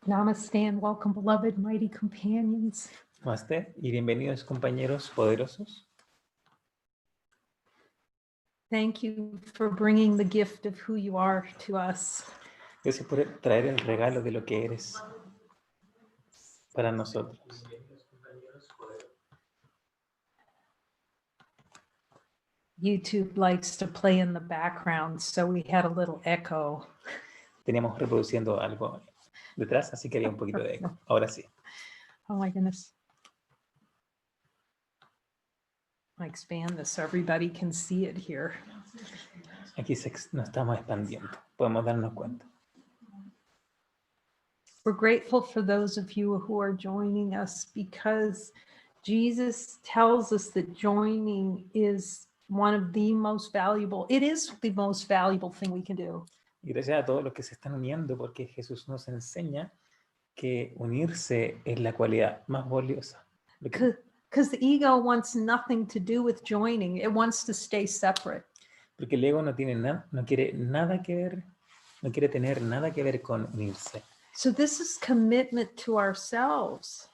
Namaste and welcome, beloved mighty companions. Namaste y bienvenidos compañeros poderosos. Thank you for bringing the gift of who you are to us. Gracias por traer el regalo de lo que eres para nosotros. YouTube likes to play in the background, so we had a little echo. Teníamos reproduciendo algo detrás, así que había un poquito de eco. Ahora sí. Oh my goodness. I expand this so everybody can see it here. Aquí nos estamos expandiendo. Podemos darnos cuenta. We're grateful for those of you who are joining us because Jesus tells us that joining is one of the most valuable, it is the most valuable thing we can do. Y gracias a todos los que se están uniendo, porque Jesús nos enseña que unirse es la cualidad más valiosa. Because the ego wants nothing to do with joining. It wants to stay separate. Porque el ego no quiere nada que ver, no quiere tener nada que ver con unirse. So this is commitment to ourselves.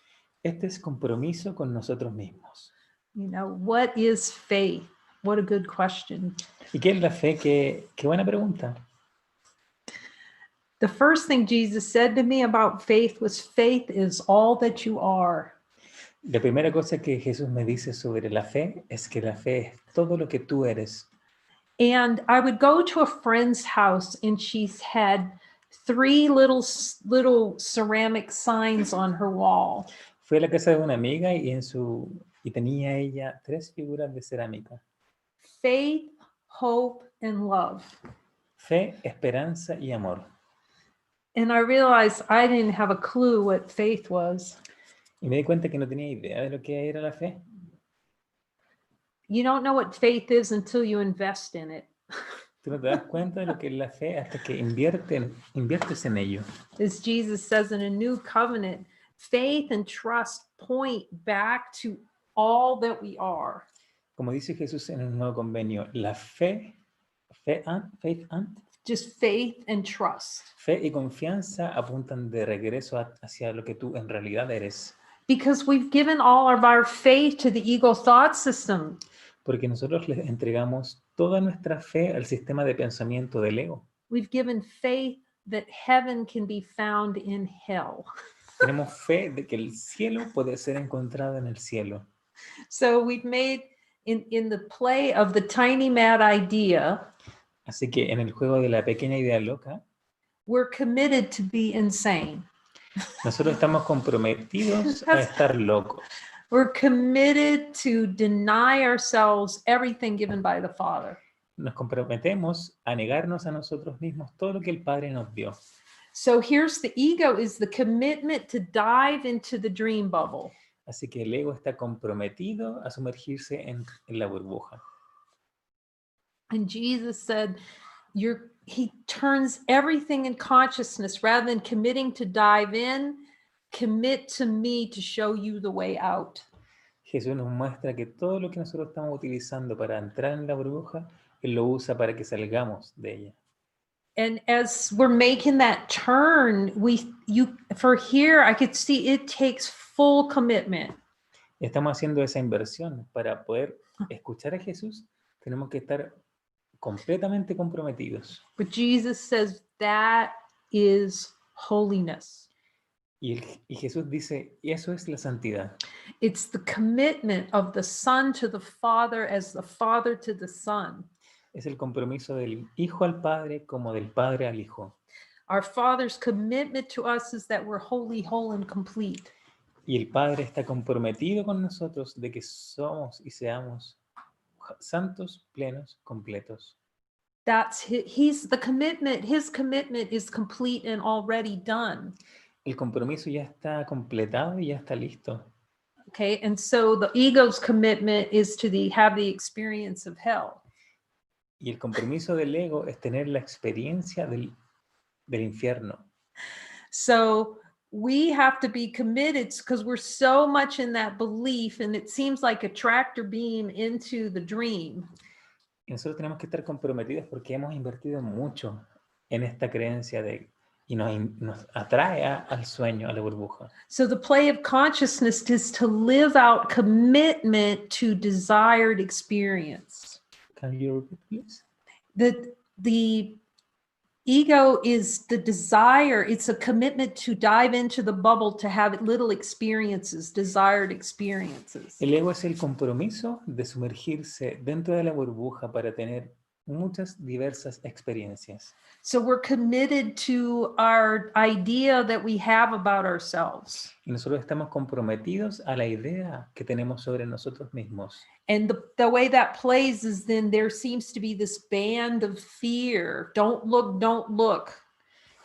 Este es compromiso con nosotros mismos. You know, what is faith? What a good question. ¿Y qué es la fe? Qué buena pregunta. The first thing Jesus said to me about faith was faith is all that you are. La primera cosa que Jesús me dice sobre la fe es que la fe es todo lo que tú eres. And I would go to a friend's house and she's had 3 little ceramic signs on her wall. Fui a la casa de una amiga y tenía ella 3 figuras de cerámica. Faith, hope, and love. Fe, esperanza y amor. And I realized I didn't have a clue what faith was. Y me di cuenta que no tenía idea de lo que era la fe. You don't know what faith is until you invest in it. Tú no te das cuenta de lo que es la fe hasta que inviertes en ello. As Jesus says in a new covenant, faith and trust point back to all that we are. Como dice Jesús en el nuevo convenio, la faith and just faith and trust. Fe y confianza apuntan de regreso hacia lo que tú en realidad eres. Because we've given all of our faith to the ego thought system. Porque nosotros le entregamos toda nuestra fe al sistema de pensamiento del ego. We've given faith that heaven can be found in hell. Tenemos fe de que el cielo puede ser encontrado en el cielo. So we've made in the play of the tiny mad idea. Así que en el juego de la pequeña idea loca, we're committed to be insane. Nosotros estamos comprometidos a estar locos. We're committed to deny ourselves everything given by the Father. Nos comprometemos a negarnos a nosotros mismos todo lo que el Padre nos dio. So here's the ego is the commitment to dive into the dream bubble. Así que el ego está comprometido a sumergirse en la burbuja. And Jesus said, he turns everything in consciousness rather than committing to dive in, commit to me to show you the way out. Jesús nos muestra que todo lo que nosotros estamos utilizando para entrar en la burbuja, Él lo usa para que salgamos de ella. And as we're making that turn, for here, I could see it takes full commitment. Estamos haciendo esa inversión. Para poder escuchar a Jesús, tenemos que estar completamente comprometidos. But Jesus says that is holiness. Y Jesús dice, eso es la santidad. It's the commitment of the Son to the Father as the Father to the Son. Es el compromiso del Hijo al Padre como del Padre al Hijo. Our Father's commitment to us is that we're holy, whole, and complete. Y el Padre está comprometido con nosotros de que somos y seamos santos, plenos, completos. That's his commitment is complete and already done. El compromiso ya está completado y ya está listo. Okay, and so the ego's commitment is to have the experience of hell. Y el compromiso del ego es tener la experiencia del infierno. So we have to be committed because we're so much in that belief, and it seems like a tractor beam into the dream. Y nosotros tenemos que estar comprometidos porque hemos invertido mucho en esta creencia de y nos atrae al sueño, a la burbuja. So the play of consciousness is to live out commitment to desired experience. Can you repeat, please? The ego is the desire. It's a commitment to dive into the bubble to have little experiences, desired experiences. El ego es el compromiso de sumergirse dentro de la burbuja para tener muchas diversas experiencias. So we're committed to our idea that we have about ourselves. Y nosotros estamos comprometidos a la idea que tenemos sobre nosotros mismos. And the way that plays is then there seems to be this band of fear. Don't look, don't look.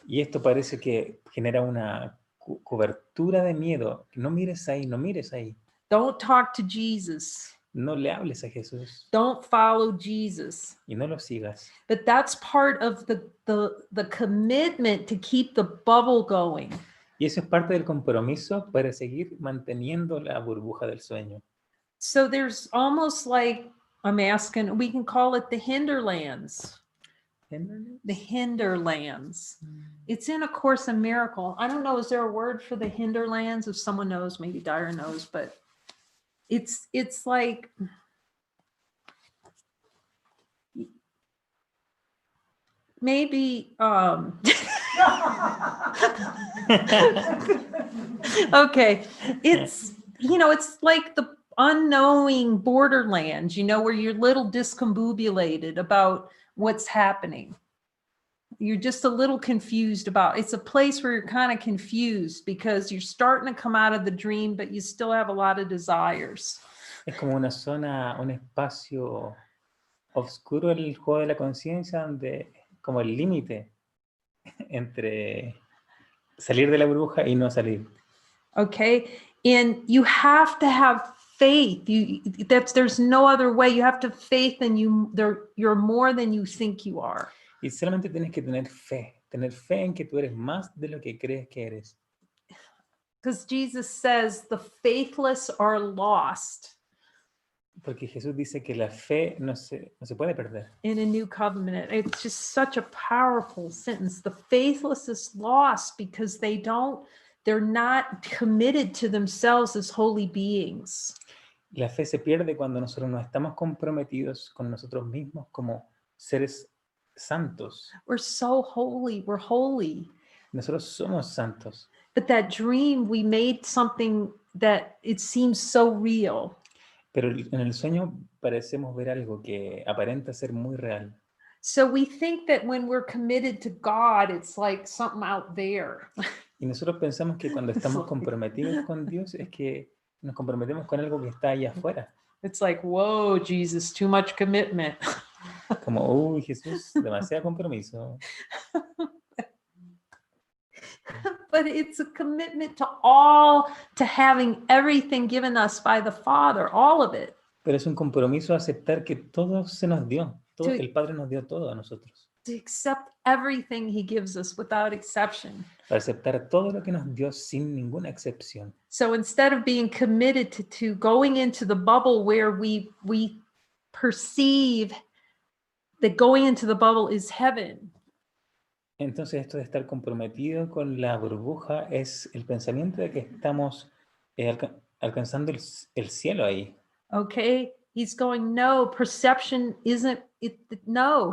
Y esto parece que genera una cobertura de miedo. No mires ahí, no mires ahí. Don't talk to Jesus. No le hables a Jesús. Don't follow Jesus. Y no lo sigas. But that's part of the commitment to keep the bubble going. Y eso es parte del compromiso para seguir manteniendo la burbuja del sueño. So there's almost like, I'm asking, we can call it the hinterlands. The hinterlands. It's in A Course in Miracles. I don't know, is there a word for the hinterlands? If someone knows, maybe Dyer knows, but it's like, maybe, okay, it's, it's like the unknowing borderlands, where you're a little discombobulated about what's happening. You're just a little confused about, it's a place where you're kind of confused because you're starting to come out of the dream, but you still have a lot of desires. Es como una zona, un espacio oscuro en el juego de la conciencia, donde como el límite entre salir de la burbuja y no salir. Okay, and you have to have faith. There's no other way. You have to have faith, and you're more than you think you are. Y solamente tienes que tener fe en que tú eres más de lo que crees que eres. Because Jesus says the faithless are lost. Porque Jesús dice que la fe no se puede perder. In a new covenant, it's just such a powerful sentence. The faithless is lost because they're not committed to themselves as holy beings. La fe se pierde cuando nosotros no estamos comprometidos con nosotros mismos como seres santos. We're so holy. We're holy. Nosotros somos santos. But that dream, we made something that it seems so real. Pero en el sueño parecemos ver algo que aparenta ser muy real. So we think that when we're committed to God, it's like something out there. Y nosotros pensamos que cuando estamos comprometidos con Dios es que nos comprometemos con algo que está allá afuera. It's like, whoa, Jesus, too much commitment. Como, uy, Jesús, demasiado compromiso. But it's a commitment to having everything given us by the Father, all of it. Pero es un compromiso a aceptar que todo se nos dio. El Padre nos dio todo a nosotros. To accept everything he gives us without exception. Para aceptar todo lo que nos dio sin ninguna excepción. So instead of being committed to going into the bubble where we perceive that going into the bubble is heaven. Entonces esto de estar comprometido con la burbuja es el pensamiento de que estamos alcanzando el cielo ahí. Okay, he's going, no, perception isn't it, no.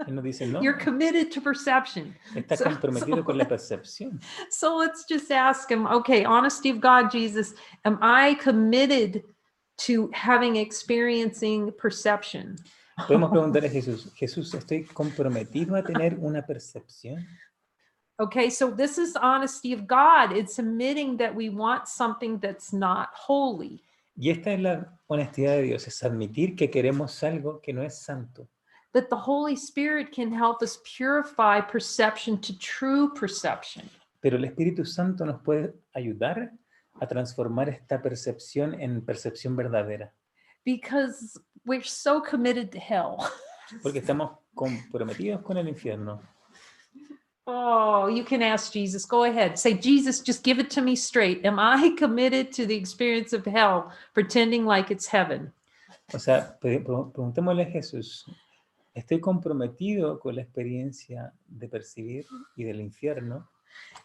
Él nos dice, no. You're committed to perception. Estás comprometido con la percepción. So let's just ask him, okay, honesty of God, Jesus, am I committed to experiencing perception? Podemos preguntarle a Jesús, Jesús, ¿estoy comprometido a tener una percepción? Okay, so this is honesty of God. It's admitting that we want something that's not holy. Y esta es la honestidad de Dios, es admitir que queremos algo que no es santo. But the Holy Spirit can help us purify perception to true perception. Pero el Espíritu Santo nos puede ayudar a transformar esta percepción en percepción verdadera. Because we're so committed to hell. Porque estamos comprometidos con el infierno. Oh, you can ask Jesus. Go ahead. Say, Jesus, just give it to me straight. Am I committed to the experience of hell, pretending like it's heaven? O sea, preguntémosle a Jesús, Estoy comprometido con la experiencia de percibir y del infierno.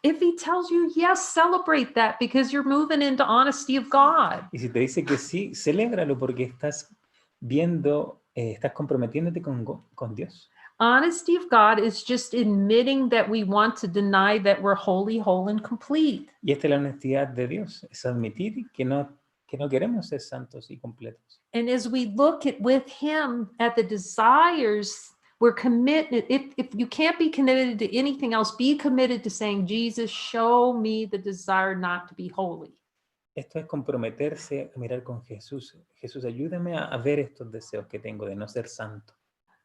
If he tells you yes, celebrate that because you're moving into honesty of God. Y si te dice que sí, celébralo porque estás viendo, estás comprometiéndote con Dios. Honesty of God is just admitting that we want to deny that we're holy, whole, and complete. Y esta es la honestidad de Dios, es admitir que no queremos ser santos y completos. And as we look at with him at the desires, we're committed. If you can't be committed to anything else, be committed to saying, Jesus, show me the desire not to be holy. Esto es comprometerse a mirar con Jesús. Jesús, ayúdame a ver estos deseos que tengo de no ser santo.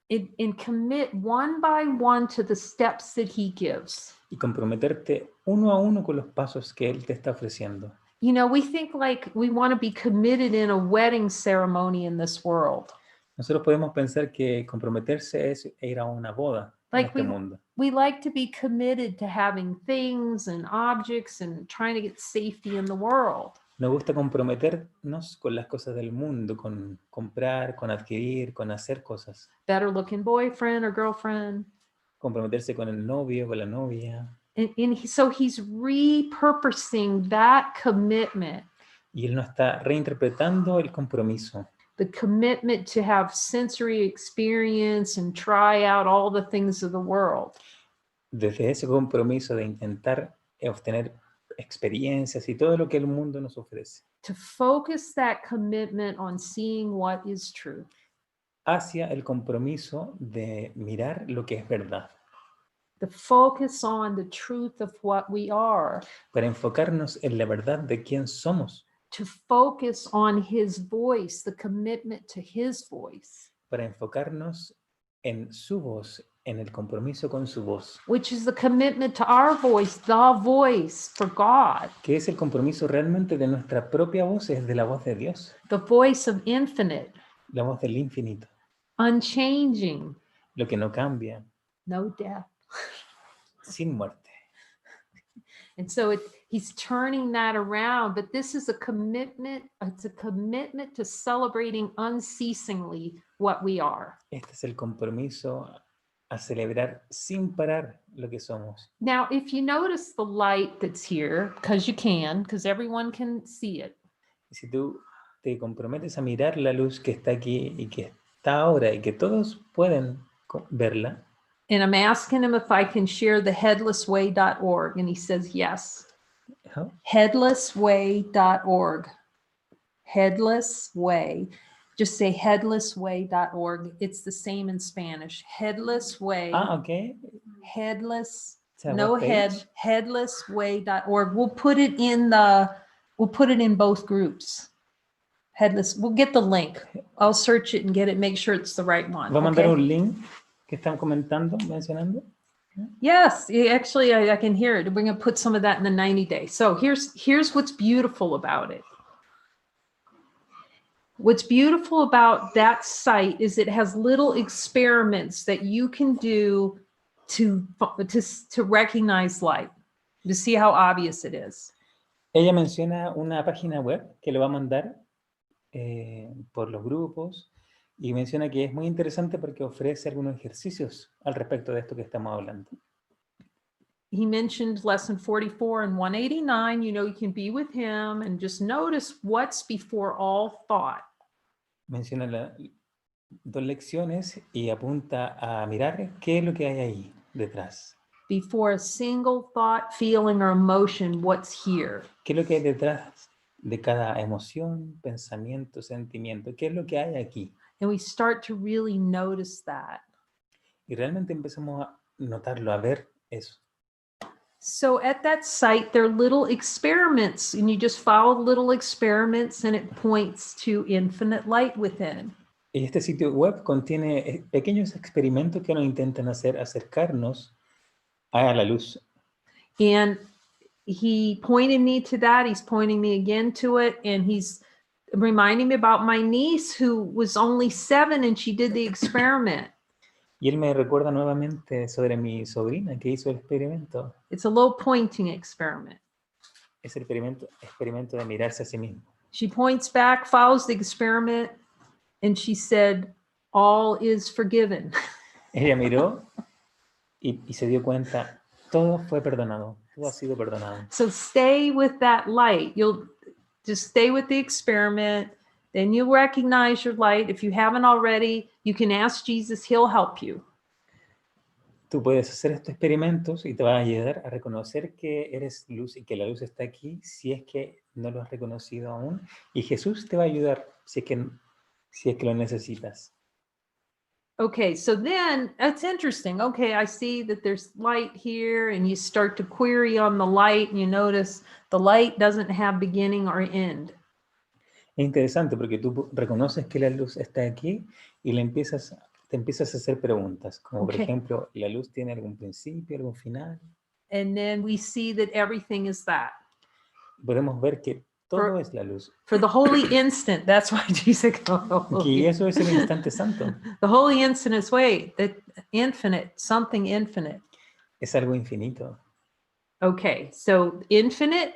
And commit one by one to the steps that he gives. Y comprometerte uno a uno con los pasos que Él te está ofreciendo. You know, we think like we want to be committed in a wedding ceremony in this world. Nosotros podemos pensar que comprometerse es ir a una boda en Like este mundo. we like to be committed to having things and objects and trying to get safety in the world. Nos gusta comprometernos con las cosas del mundo, con comprar, con adquirir, con hacer cosas. Better looking boyfriend or girlfriend. Comprometerse con el novio, con la novia. So he's repurposing that commitment. Y Él nos está reinterpretando el compromiso. The commitment to have sensory experience and try out all the things of the world. Desde ese compromiso de intentar obtener experiencias y todo lo que el mundo nos ofrece. To focus that commitment on seeing what is true. Hacia el compromiso de mirar lo que es verdad. The focus on the truth of what we are. Para enfocarnos en la verdad de quién somos. To focus on his voice, the commitment to his voice. Para enfocarnos en su voz, en el compromiso con su voz. Which is the commitment to our voice, the voice for God. Que es el compromiso realmente de nuestra propia voz, es de la voz de Dios. The voice of infinite. La voz del infinito. Unchanging. Lo que no cambia. No death. Sin muerte. And so he's turning that around, but this is a commitment. It's a commitment to celebrating unceasingly what we are. Este es el compromiso a celebrar sin parar lo que somos. Now, if you notice the light that's here, because everyone can see it. Si tú te comprometes a mirar la luz que está aquí y que está ahora y que todos pueden verla. And I'm asking him if I can share the headlessway.org. And he says yes. How? Headlessway.org. Headless Way. Just say headlessway.org. It's the same in Spanish. Headless Way. Okay. Headless. So No head. Headlessway.org. We'll put it in both groups. Headless. We'll get the link. I'll search it and get it. Make sure it's the right one. ¿Va a mandar un link que están comentando, mencionando? Yes, actually, I can hear it. We're going to put some of that in the 90 days. So here's what's beautiful about it. What's beautiful about that site is it has little experiments that you can do to recognize light, to see how obvious it is. Ella menciona una página web que le va a mandar por los grupos y menciona que es muy interesante porque ofrece algunos ejercicios al respecto de esto que estamos hablando. He mentioned lesson 44 and 189. You can be with him and just notice what's before all thought. Menciona dos lecciones y apunta a mirar qué es lo que hay ahí detrás. Before a single thought, feeling, or emotion, what's here? ¿Qué es lo que hay detrás de cada emoción, pensamiento, sentimiento? ¿Qué es lo que hay aquí? And we start to really notice that. Y realmente empezamos a notarlo, a ver eso. So at that site, there are little experiments, and you just follow little experiments, and it points to infinite light within. Y este sitio web contiene pequeños experimentos que nos intentan acercarnos a la luz. And he pointed me to that. He's pointing me again to it, and he's reminding me about my niece who was only 7 and she did the experiment. Y él me recuerda nuevamente sobre mi sobrina que hizo el experimento. It's a low pointing experiment. Es el experimento de mirarse a sí mismo. She points back, follows the experiment, and she said, all is forgiven. Ella miró y se dio cuenta, todo fue perdonado, todo ha sido perdonado. So stay with that light. You'll just stay with the experiment. Then you'll recognize your light. If you haven't already, you can ask Jesus, he'll help you. Tú puedes hacer estos experimentos y te va a ayudar a reconocer que eres luz y que la luz está aquí si es que no lo has reconocido aún. Y Jesús te va a ayudar si es que lo necesitas. Okay, so then it's interesting. Okay, I see that there's light here, and you start to query on the light, and you notice the light doesn't have beginning or end. Es interesante porque tú reconoces que la luz está aquí y te empiezas a hacer preguntas, como por Okay. ejemplo, ¿la luz tiene algún principio, algún final? And then we see that everything is that. Podemos ver que todo es la luz. For the holy instant, that's why Jesus Y eso es el instante santo. The holy instant is the infinite, something infinite. Es algo infinito. Okay, so infinite,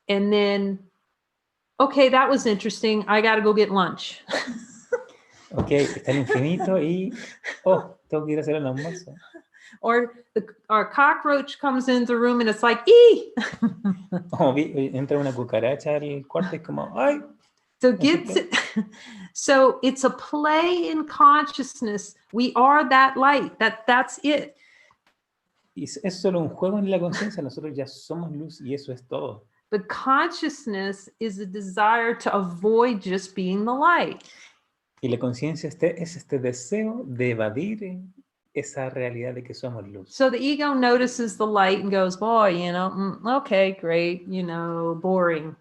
and then, okay, that was interesting. I got to go get lunch. Ok, está el infinito y, tengo que ir a hacer el almuerzo. Or our cockroach comes into the room and it's like, ee! Entra una cucaracha al cuarto y es como, ¡ay! So it's a play in consciousness. We are that light. That's it. Y es solo un juego en la conciencia. Nosotros ya somos luz y eso es todo. But consciousness is a desire to avoid just being the light. Y la conciencia es este deseo de evadir esa realidad de que somos luz. So the ego notices the light and goes, boy, okay, great, boring.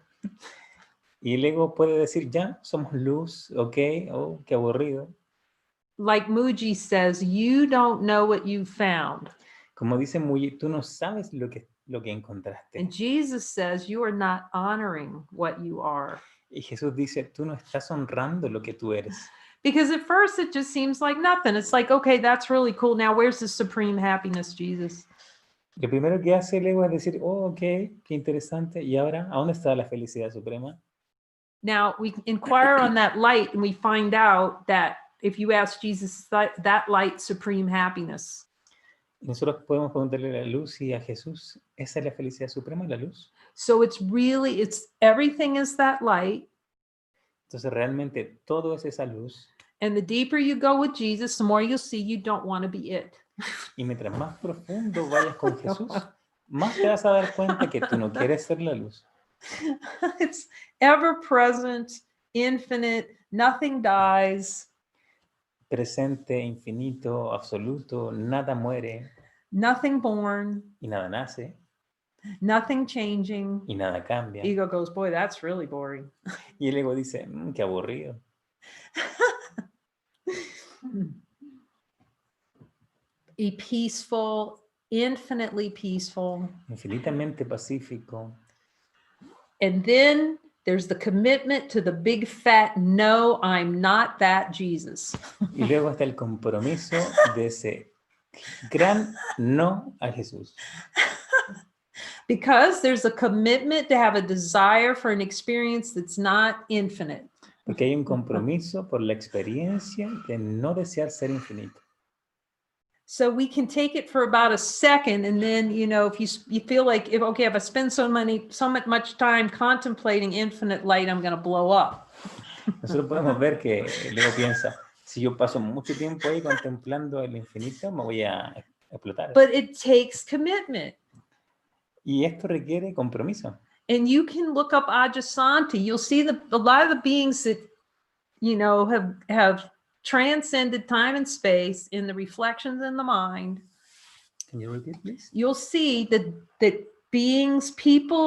Y el ego puede decir, ya, somos luz, ok, qué aburrido. Like Muji says, you don't know what you found. Como dice Muji, tú no sabes lo que encontraste. And Jesus says, you are not honoring what you are. Y Jesús dice, tú no estás honrando lo que tú eres. Because at first it just seems like nothing. It's like, okay, that's really cool. Now where's the supreme happiness, Jesus? Lo primero que hace el ego es decir, ok, qué interesante. ¿Y ahora, a dónde está la felicidad suprema? Now we inquire on that light and we find out that if you ask Jesus, that light, supreme happiness. Nosotros podemos preguntarle a la luz y a Jesús, ¿esa es la felicidad suprema, la luz? So everything is that light. Entonces realmente todo es esa luz. And the deeper you go with Jesus, the more you'll see you don't want to be it. Y mientras más profundo vayas con Jesús, más te vas a dar cuenta que tú no quieres ser la luz. It's ever present, infinite, nothing dies. Presente, infinito, absoluto, nada muere. Nothing born. Y nada nace. Nothing changing. Y nada cambia. Ego goes, boy, that's really boring. Y el ego dice, qué aburrido. Be peaceful, infinitely peaceful. Infinitamente pacífico. And then there's the commitment to the big fat no, I'm not that Jesus. Y luego está el compromiso de ese gran no a Jesús. Because there's a commitment to have a desire for an experience that's not infinite. Porque hay un compromiso por la experiencia de no desear ser infinito. So we can take it for about a second, and then, if you feel like, if I spend so much time contemplating infinite light, I'm going to blow up. Nosotros podemos ver que luego piensa, si yo paso mucho tiempo ahí contemplando el infinito, me voy a explotar. But it takes commitment. Y esto requiere compromiso. And you can look up Ajasanti. You'll see a lot of the beings that, have transcended time and space in the reflections in the mind. Can you repeat, please? You'll see that beings, but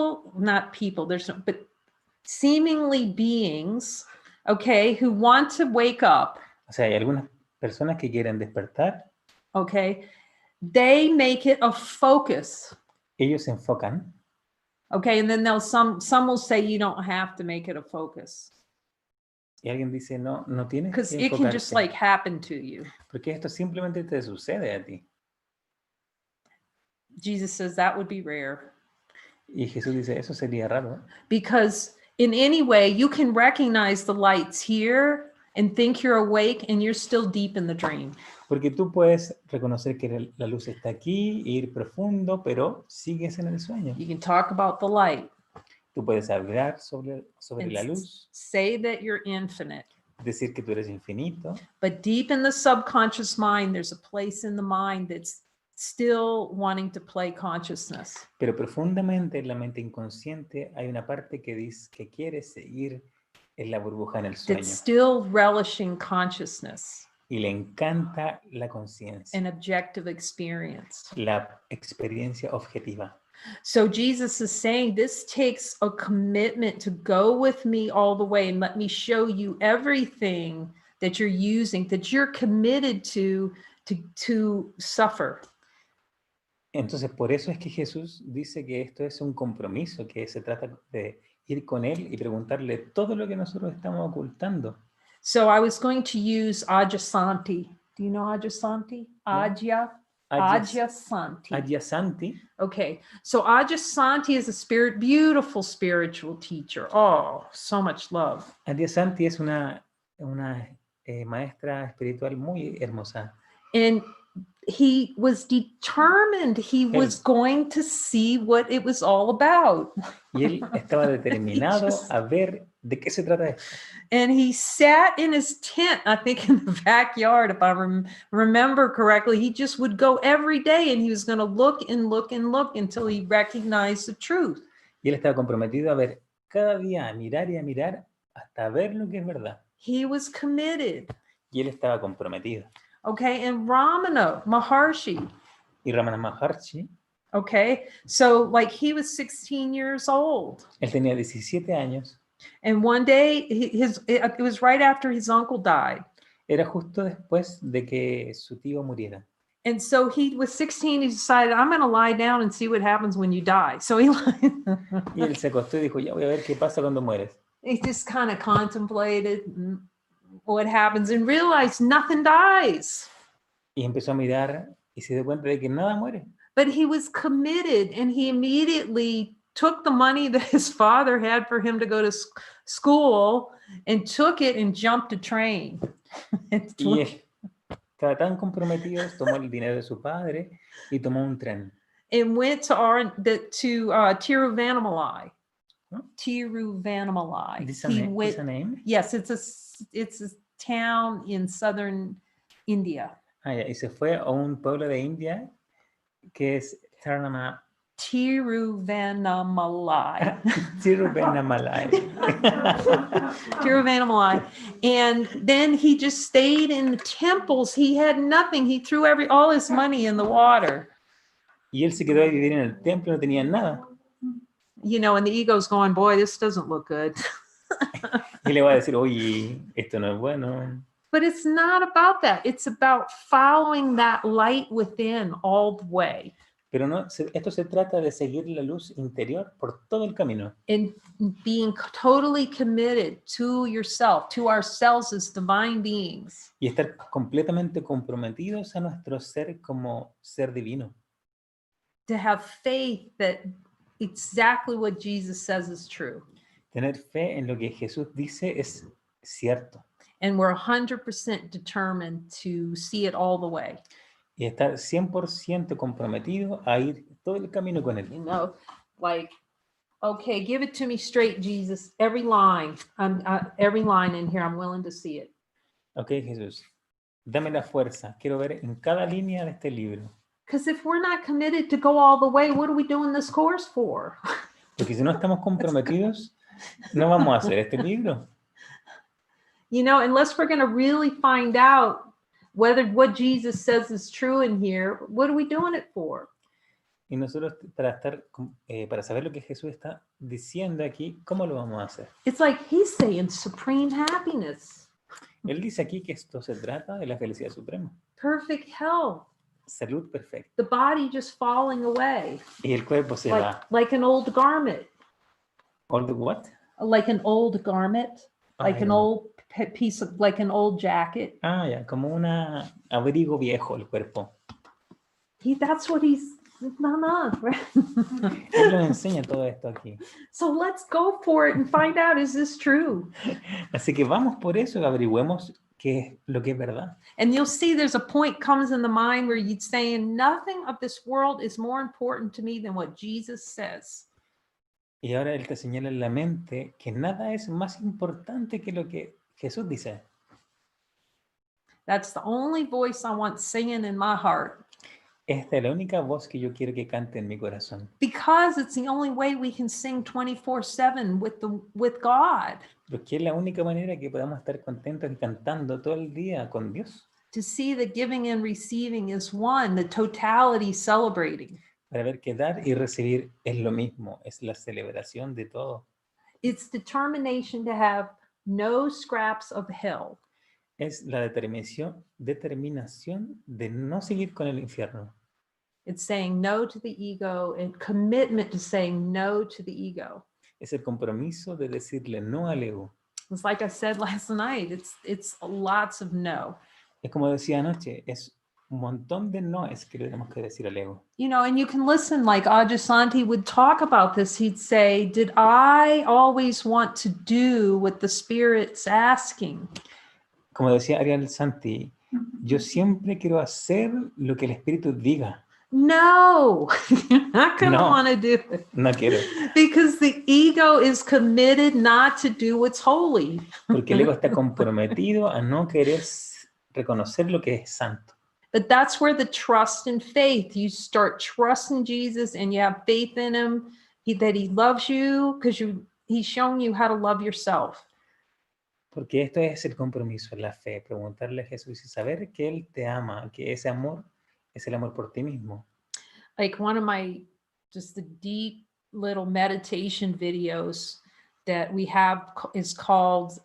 seemingly beings, okay, who want to wake up. O sea, hay algunas personas que quieren despertar. Okay, they make it a focus. Ellos se enfocan. Okay, and then some will say you don't have to make it a focus. Y alguien dice, no tienes Because que it can just happen to you. Porque esto simplemente te sucede a ti. Jesus says that would be rare. Y Jesús dice, eso sería raro. Because in any way, you can recognize the lights here and think you're awake and you're still deep in the dream. Porque tú puedes reconocer que la luz está aquí, ir profundo, pero sigues en el sueño. You can talk about the light Tú puedes hablar sobre and la luz, say that you're infinite. decir que tú eres infinito, But deep in the subconscious mind, there's a place in the mind that's still wanting to play consciousness. pero profundamente en la mente inconsciente hay una parte que dice que quiere seguir en la burbuja, en el sueño, That's still relishing consciousness, y le encanta la conciencia, an objective experience. la experiencia objetiva. So Jesus is saying this takes a commitment to go with me all the way and let me show you everything that you're using, that you're committed to suffer. Entonces, por eso es que Jesús dice que esto es un compromiso, que se trata de ir con Él y preguntarle todo lo que nosotros estamos ocultando. So I was going to use Ajasanti. Do you know Ajasanti? Ajasanti. Adyasanti. Okay, so Ajasanti is a beautiful spiritual teacher. Oh, so much love. Adyasanti es una maestra espiritual muy hermosa. And he was determined he was going to see what it was all about. Y él estaba determinado a ver de qué se trata esto. And he sat in his tent, I think in the backyard, if I remember correctly. He just would go every day and he was going to look and look and look until he recognized the truth. Y él estaba comprometido a ver cada día, a mirar hasta ver lo que es verdad. He was committed. Y él estaba comprometido. Okay, and Ramana Maharshi. Y Ramana Maharshi. Okay, so like he was 16 years old. Él tenía 17 años. And one day, it was right after his uncle died. Era justo después de que su tío muriera. And so he was 16, he decided, I'm going to lie down and see what happens when you die. So he Y él se acostó y dijo, ya voy a ver qué pasa cuando mueres. He just kind of contemplated what happens and realized nothing dies. Y empezó a mirar y se dio cuenta de que nada muere. But he was committed and he immediately took the money that his father had for him to go to school and took it and jumped a train. Y él estaba tan comprometido, tomó el dinero de su padre y tomó un tren. And went to Tiruvannamalai. Huh? Tiruvannamalai. Is a name? Yes, it's a town in southern India. Ah, yeah. Y se fue a un pueblo de India que es Tiruvannamalai. Tiruvannamalai. Tiruvannamalai. And then he just stayed in the temples. He had nothing. He threw all his money in the water. Y él se quedó a vivir en el templo, no tenía nada. You know, and the ego's going, boy, this doesn't look good. Y le va a decir, oye, esto no es bueno. But it's not about that. It's about following that light within all the way. Pero no, esto se trata de seguir la luz interior por todo el camino. And being totally committed to yourself, to ourselves as divine beings. Y estar completamente comprometidos a nuestro ser como ser divino. To have faith that exactly what Jesus says is true. Tener fe en lo que Jesús dice es cierto. And we're 100% determined to see it all the way. Y estar 100% comprometido a ir todo el camino con él. You know, like, okay, give it to me straight, Jesus. Every line in here, I'm willing to see it. Okay, Jesús, dame la fuerza. Quiero ver en cada línea de este libro. Because if we're not committed to go all the way, what are we doing this course for? Porque si no estamos comprometidos, no vamos a hacer este libro. You know, unless we're going to really find out whether what Jesus says is true in here, what are we doing it for? Y nosotros para saber lo que Jesús está diciendo aquí, ¿cómo lo vamos a hacer? It's like he's saying supreme happiness. Él dice aquí que esto se trata de la felicidad suprema. Perfect health. Salud perfecta. The body just falling away. Y el cuerpo se va. Like an old garment. Old what? Like an old garment. Like an old piece of, like an old jacket. Ah, ya, como un abrigo viejo el cuerpo. That's what he's No. Él nos enseña todo esto aquí. So let's go for it and find out, is this true? Así que vamos por eso y averigüemos qué es lo que es verdad. And you'll see there's a point comes in the mind where you'd saying nothing of this world is more important to me than what Jesus says. Y ahora Él te señala en la mente que nada es más importante que lo que Jesús dice. That's the only voice I want singing in my heart. Esta es la única voz que yo quiero que cante en mi corazón. Because it's the only way we can sing 24/7 with God. Porque es la única manera que podamos estar contentos y cantando todo el día con Dios. To see that giving and receiving is one, the totality celebrating. Para ver que dar y recibir es lo mismo, es la celebración de todo. It's determination to have no scraps of hell. Es la determinación de no seguir con el infierno. It's saying no to the ego and commitment to saying no to the ego. Es el compromiso de decirle no al ego. It's like I said last night, it's lots of no. Es como decía anoche, es un montón de noes que le tenemos que decir al ego. You know, and you can listen, like Ajasanti would talk about this. He'd say, did I always want to do what the Spirit's asking? Como decía Ariel Santi, yo siempre quiero hacer lo que el Espíritu diga. No, you're not going to No. want to do it. No quiero, Because the ego is committed not to do what's holy. porque el ego está comprometido a no querer reconocer lo que es santo. But that's where the trust and faith, you start trusting Jesus and you have faith in him, that he loves you because he's shown you how to love yourself. Porque esto es el compromiso, la fe, preguntarle a Jesús y saber que Él te ama, que ese amor es el amor por ti mismo. Like one of my, just the deep little meditation videos that we have is called,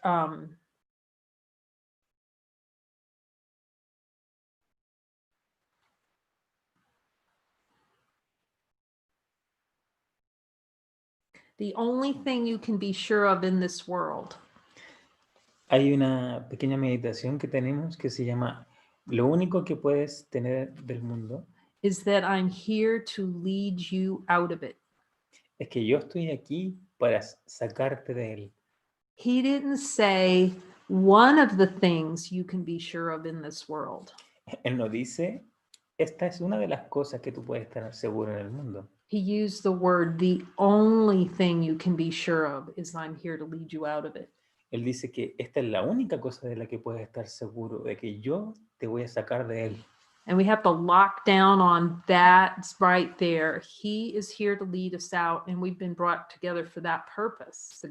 The Only Thing You Can Be Sure of in This World. Hay una pequeña meditación que tenemos que se llama Lo único que puedes tener del mundo Is that I'm here to lead you out of it. es que yo estoy aquí para sacarte de él. He didn't say one of the things you can be sure of in this world. Él no dice, esta es una de las cosas que tú puedes estar seguro en el mundo. He used the word, the only thing you can be sure of is I'm here to lead you out of it. Él dice que esta es la única cosa de la que puedes estar seguro, de que yo te voy a sacar de él. And we have to lock down on that right there. He is here to lead us out, and we've been brought together for that purpose, to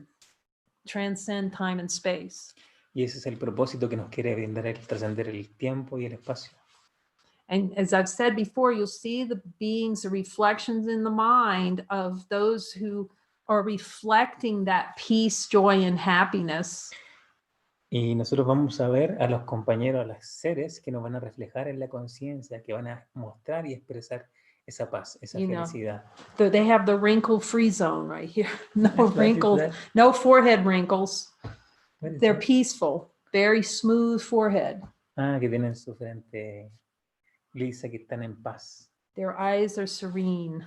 transcend time and space. Y ese es el propósito que nos quiere brindar el trascender el tiempo y el espacio. And as I've said before, you'll see the beings, the reflections in the mind of those who are reflecting that peace, joy, and happiness. Y nosotros vamos a ver a los compañeros, a los seres que nos van a reflejar en la conciencia, que van a mostrar y expresar esa paz, esa felicidad. They have the wrinkle-free zone right here. No What is wrinkles, that? no forehead wrinkles. What is They're that? peaceful, very smooth forehead. Ah, que tienen su frente lisa, que están en paz. Their eyes are serene.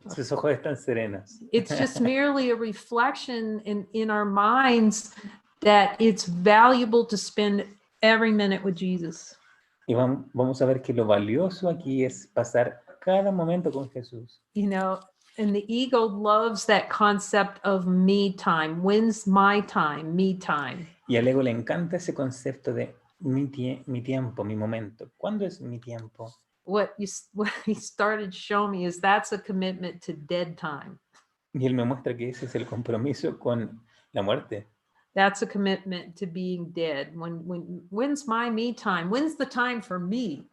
Sus ojos están serenos. It's just merely a reflection in our minds that it's valuable to spend every minute with Jesus. Y vamos a ver que lo valioso aquí es pasar cada momento con Jesús. You know, and the ego loves that concept of me time. When's my time? Me time. Y al ego le encanta ese concepto de mi tiempo, mi momento. ¿Cuándo es mi tiempo? What he started showing me is that's a commitment to dead time. Y él me muestra que ese es el compromiso con la muerte. That's a commitment to being dead. When's my me time? When's the time for me?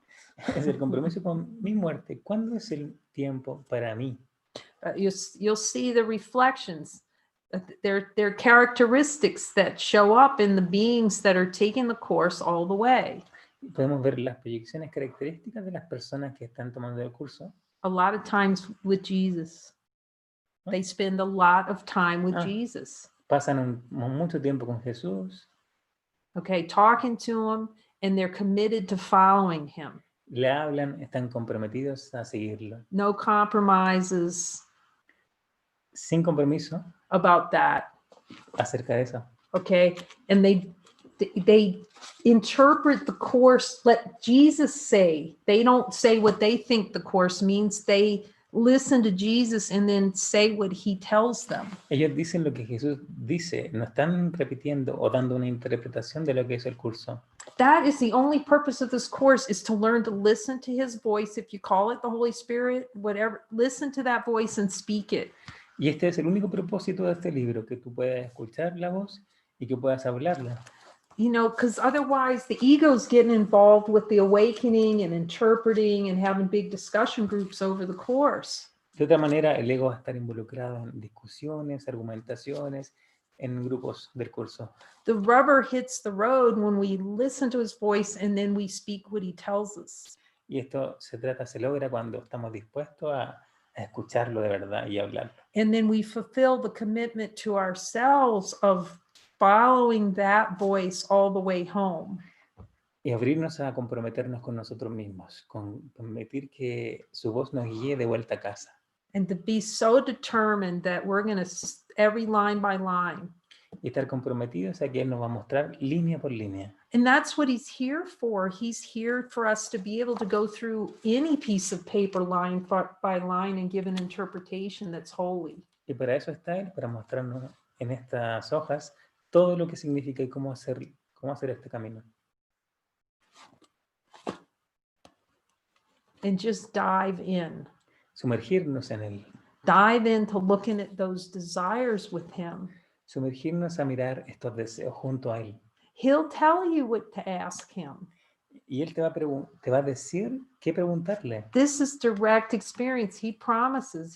Es el compromiso con mi muerte. ¿Cuándo es el tiempo para mí? You'll see the reflections. They're characteristics that show up in the beings that are taking the course all the way. Podemos ver las proyecciones características de las personas que están tomando el curso. A lot of times with Jesus. They spend a lot of time with Jesus. Pasan mucho tiempo con Jesús. Okay, talking to him, and they're committed to following him. le hablan, están comprometidos a seguirlo. No compromises Sin compromiso about that. acerca de eso. Okay, and they interpret the course. Let Jesus say. They don't say what they think the course means. They listen to Jesus and then say what he tells them. Ellos dicen lo que Jesús dice, no están repitiendo o dando una interpretación de lo que es el curso. That is the only purpose of this course, is to learn to listen to his voice. If you call it the Holy Spirit, whatever, listen to that voice and speak it. Y este es el único propósito de este libro, que tú puedas escuchar la voz y que puedas hablarla. You know, because otherwise the ego's getting involved with the awakening and interpreting and having big discussion groups over the course. De otra manera, el ego va a estar involucrado en discusiones, argumentaciones, en grupos del curso. The rubber hits the road when we listen to his voice and then we speak what he tells us. Y esto se logra cuando estamos dispuestos a escucharlo de verdad y hablarlo. And then we fulfill the commitment to ourselves of following that voice all the way home. Y abrirnos a comprometernos con nosotros mismos, con permitir que su voz nos guíe de vuelta a casa. And to be so determined that we're going to, every line by line. Y estar comprometidos a que Él nos va a mostrar línea por línea. And that's what he's here for. He's here for us to be able to go through any piece of paper line by line and give an interpretation that's holy. Y para eso está Él, para mostrarnos en estas hojas todo lo que significa y cómo hacer este camino. And just dive in. Sumergirnos en Él. Dive into looking at those desires with him. Sumergirnos a mirar estos deseos junto a Él. He'll tell you what to ask him. Y Él te va a decir qué preguntarle. This is direct experience. He promises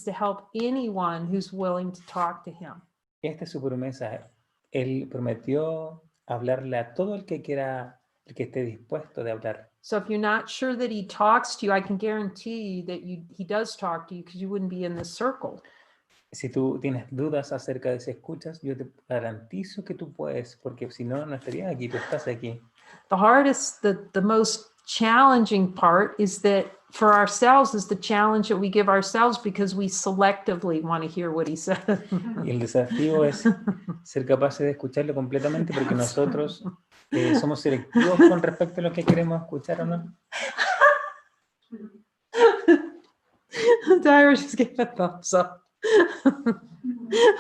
to help anyone who's willing to talk to him. Esta es su promesa. Él prometió hablarle a todo el que quiera, el que esté dispuesto de hablar. So if you're not sure that he talks to you, I can guarantee you that he does talk to you, because you wouldn't be in this circle. Si tú tienes dudas acerca de si escuchas, yo te garantizo que tú puedes, porque si no, no estarías aquí, tú estás aquí. The hardest, the most challenging part is that for ourselves is the challenge that we give ourselves because we selectively want to hear what he says. Y el desafío es ser capaces de escucharlo completamente, porque nosotros somos selectivos con respecto a lo que queremos escuchar o no. Tyra just gave a thumbs up.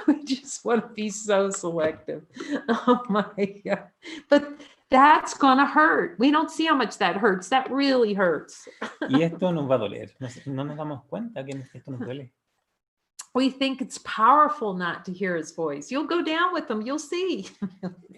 We just want to be so selective. Oh my God. But that's gonna hurt. We don't see how much that hurts. That really hurts. Y esto nos va a doler. No nos damos cuenta que esto nos duele. We think it's powerful not to hear his voice. You'll go down with him. You'll see.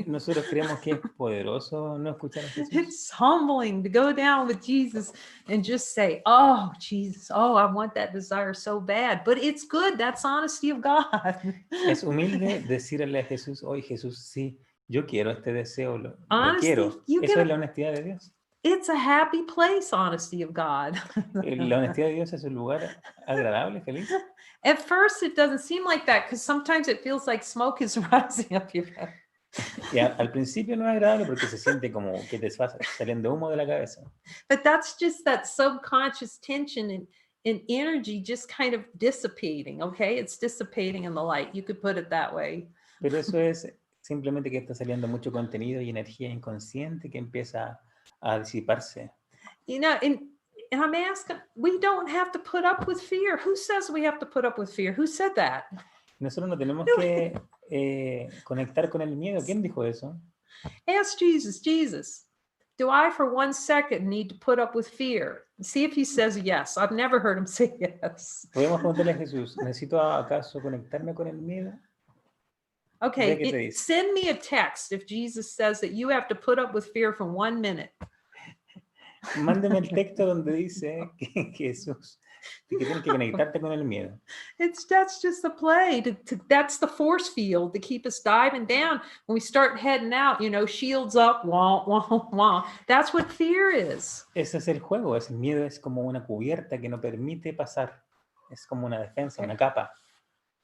Nosotros creemos que es poderoso no escuchar a Jesús. It's humbling to go down with Jesus and just say, oh, Jesus, oh, I want that desire so bad. But it's good. That's honesty of God. Es humilde decirle a Jesús, oye Jesús, sí, yo quiero este deseo, lo Honesty, quiero. Eso es la honestidad de Dios. It's a happy place, honesty of God. La honestidad de Dios es un lugar agradable, feliz. At first, it doesn't seem like that because sometimes it feels like smoke is rising up your back. Y al principio no es agradable porque se siente como que te va saliendo humo de la cabeza. But that's just that subconscious tension and energy just kind of dissipating, okay? It's dissipating in the light. You could put it that way. Pero eso es simplemente que está saliendo mucho contenido y energía inconsciente que empieza a disiparse. You know, and I'm asking, we don't have to put up with fear. Who says we have to put up with fear? Who said that? Nosotros no tenemos que conectar con el miedo. ¿Quién dijo eso? Ask Jesus, Jesus, do I for 1 second need to put up with fear? See if he says yes. I've never heard him say yes. Podemos preguntarle a Jesús, ¿necesito acaso conectarme con el miedo? Okay, send me a text if Jesus says that you have to put up with fear for 1 minute. Mándeme el texto donde dice que Jesús, que tienes que conectarte con el miedo. That's just a play. That's the force field to keep us diving down. When we start heading out, you know, shields up, wah, wah, wah. That's what fear is. Ese es el juego. Ese miedo es como una cubierta que no permite pasar. Es como una defensa, una capa.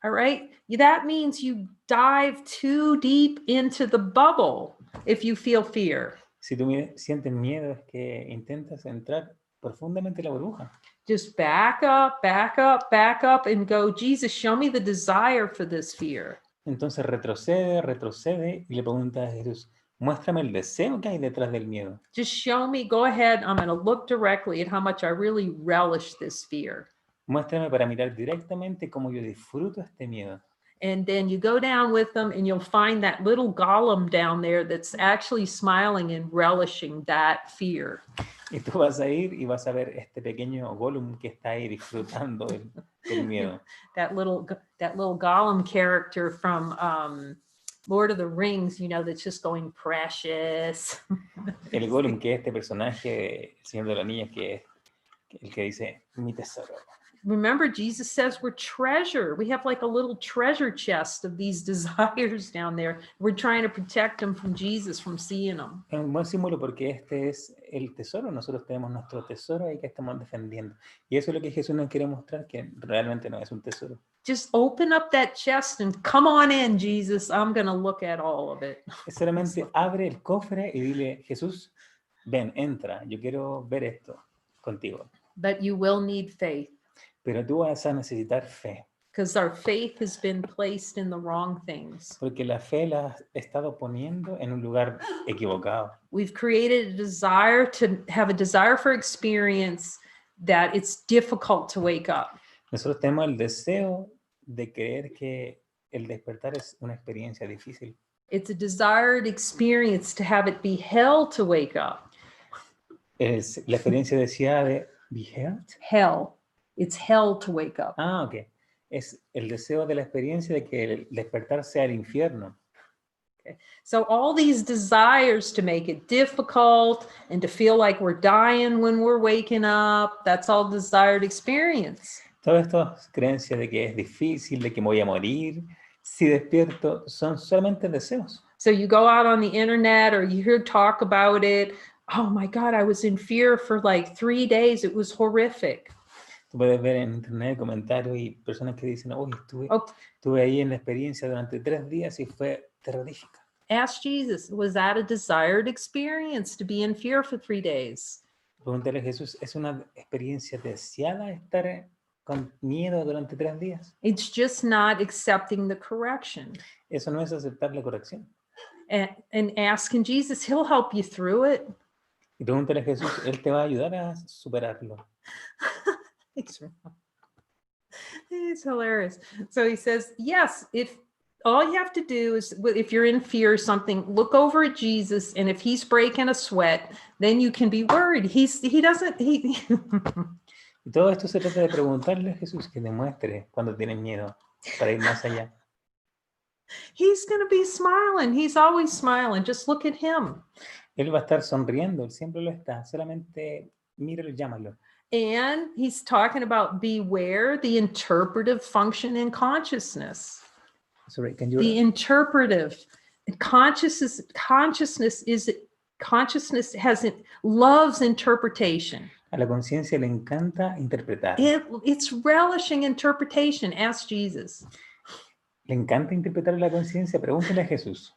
All right. That means you dive too deep into the bubble if you feel fear. Si tú sientes miedo, es que intentas entrar profundamente en la burbuja. Just back up, and go, Jesus, show me the desire for this fear. Entonces retrocede y le pregunta a Jesús, muéstrame el deseo que hay detrás del miedo. Just show me, go ahead, I'm going to look directly at how much I really relish this fear. Muéstrame para mirar directamente cómo yo disfruto este miedo. And then you go down with them and you'll find that little golem down there that's actually smiling and relishing that fear. Y tú vas a ir y vas a ver este pequeño Gollum que está ahí disfrutando del miedo. That little golem character from Lord of the Rings, you know, that's just going precious. El Gollum, que es este personaje, el Señor de los Anillos, que es el que dice, mi tesoro. Remember, Jesus says we're treasure. We have like a little treasure chest of these desires down there. We're trying to protect them from Jesus, from seeing them. Es un buen símbolo porque este es el tesoro. Nosotros tenemos nuestro tesoro ahí que estamos defendiendo. Y eso es lo que Jesús nos quiere mostrar, que realmente no es un tesoro. Just open up that chest and come on in, Jesus. I'm going to look at all of it. Solamente abre el cofre y dile, Jesús, ven, entra. Yo quiero ver esto contigo. But you will need faith. Pero tú vas a necesitar fe. Because our faith has been placed in the wrong things. Porque la fe la has estado poniendo en un lugar equivocado. We've created a desire to have a desire for experience that it's difficult to wake up. Nosotros tenemos el deseo de creer que el despertar es una experiencia difícil. It's a desired experience to have it be hell to wake up. Es la experiencia deseada de be held. Hell. It's hell to wake up. Ah, ok. Es el deseo de la experiencia de que el despertar sea el infierno. Okay. So all these desires to make it difficult and to feel like we're dying when we're waking up, that's all desired experience. Todas estas creencias de que es difícil, de que me voy a morir si despierto, son solamente deseos. So you go out on the internet or you hear talk about it. Oh my God, I was in fear for like 3 days. It was horrific. Tú puedes ver en internet comentarios y personas que dicen, uy, estuve ahí en la experiencia durante 3 días y fue terrorífica. Ask Jesus, was that a desired experience to be in fear for 3 days? Pregúntale a Jesús, ¿es una experiencia deseada estar con miedo durante 3 días? It's just not accepting the correction. Eso no es aceptar la corrección. And asking Jesus, he'll help you through it. Y pregúntale a Jesús, Él te va a ayudar a superarlo. It's hilarious. So he says, yes, if all you have to do is, if you're in fear or something, look over at Jesus, and if he's breaking a sweat, then you can be worried. He doesn't. Y todo esto se trata de preguntarle a Jesús que demuestre cuando tienes miedo para ir más allá. He's going to be smiling. He's always smiling. Just look at him. Él va a estar sonriendo. Él siempre lo está. Solamente míralo y llámalo. And he's talking about beware the interpretive function in consciousness. Sorry, can you... The interpretive consciousness loves interpretation. A la conciencia le encanta interpretar. It's relishing interpretation. Ask Jesus. Le encanta interpretar a la conciencia. Pregúntale a Jesús.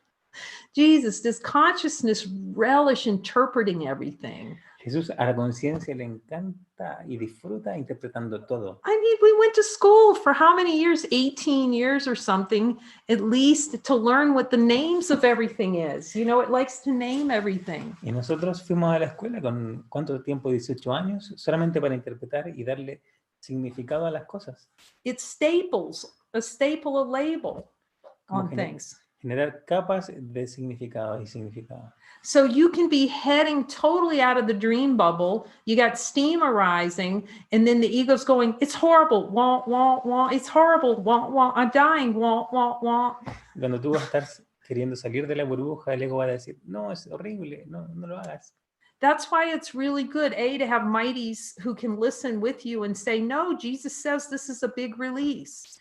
Jesus, does consciousness relish interpreting everything? Jesús, a la conciencia le encanta y disfruta interpretando todo. I mean, we went to school for how many years? 18 years or something, at least, to learn what the names of everything is. You know, it likes to name everything. Y nosotros fuimos a la escuela con ¿cuánto tiempo? 18 años, solamente para interpretar y darle significado a las cosas. It staples, a staple, a label on things. Generar capas de significados y significados. So you can be heading totally out of the dream bubble. You got steam arising, and then the ego's going, it's horrible, wah, wah, wah, it's horrible, wah, wah, I'm dying, wah, wah, wah. Cuando tú vas a estar queriendo salir de la burbuja, el ego va a decir, no, es horrible, no lo hagas. That's why it's really good, to have mighties who can listen with you and say, no, Jesus says this is a big release.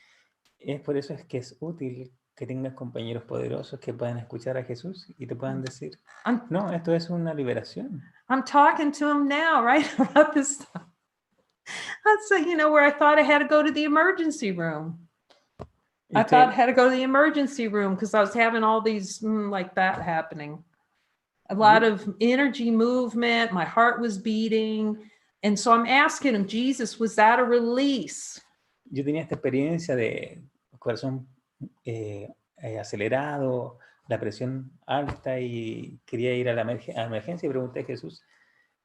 Es por eso es que es útil que tengas compañeros poderosos que puedan escuchar a Jesús y te puedan decir, no, esto es una liberación. I'm talking to him now, right, about this stuff. That's, where I thought I had to go to the emergency room. I thought I had to go to the emergency room because I was having all these like that happening. a lot of energy movement. My heart was beating. And so I'm asking him, Jesus, was that a release? Yo tenía esta experiencia de corazón acelerado, la presión alta y quería ir a la emergencia y pregunté a Jesús,